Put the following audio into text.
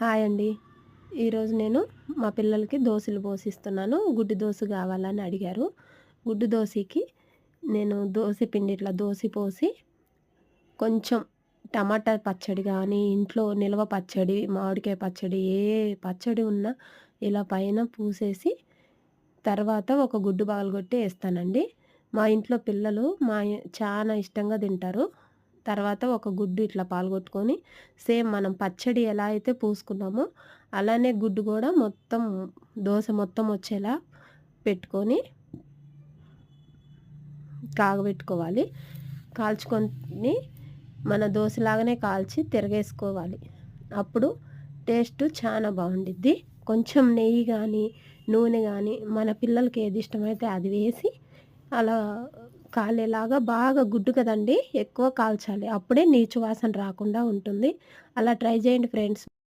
Hi అండి. ఈరోజు నేను మా పిల్లలకి దోసలు పోసిస్తున్నాను. గుడ్డు దోస కావాలని అడిగారు. గుడ్డు దోసకి నేను దోస పిండి ఇట్లా దోస పోసి కొంచెం టమాటా పచ్చడి గానీ, ఇంట్లో నిల్వ పచ్చడి, మామిడికాయ పచ్చడి ఏ పచ్చడి ఉన్నా ఇలా పైన పూసేసి తర్వాత ఒక గుడ్డు పగలగొట్టి ఏస్తానండి. మా ఇంట్లో పిల్లలు చానా ఇష్టంగా తింటారు. తర్వాత ఒక గుడ్డు ఇట్లా పాలగొట్టుకొని సేమ్ మనం పచ్చడి ఎలా అయితే పూసుకున్నామో అలానే గుడ్డు గూడా మొత్తం దోస మొత్తం వచ్చేలా పెట్టుకొని కాగబెట్టుకోవాలి. కాల్చుకొని మన దోసలాగానే కాల్చి తిరగేసుకోవాలి. అప్పుడు టేస్ట్ చానా బావుండిద్ది. కొంచెం నెయ్యి గానీ, నూనె గానీ మన పిల్లలకి ఏది ఇష్టమైతే అది వేసి అలా కాలేలాగా బాగా గుడ్డు కదండీ! ఎక్కువ కాల్చాలి. అప్పుడే నీచు వాసన రాకుండా ఉంటుంది. అలా ట్రై చేయండి ఫ్రెండ్స్.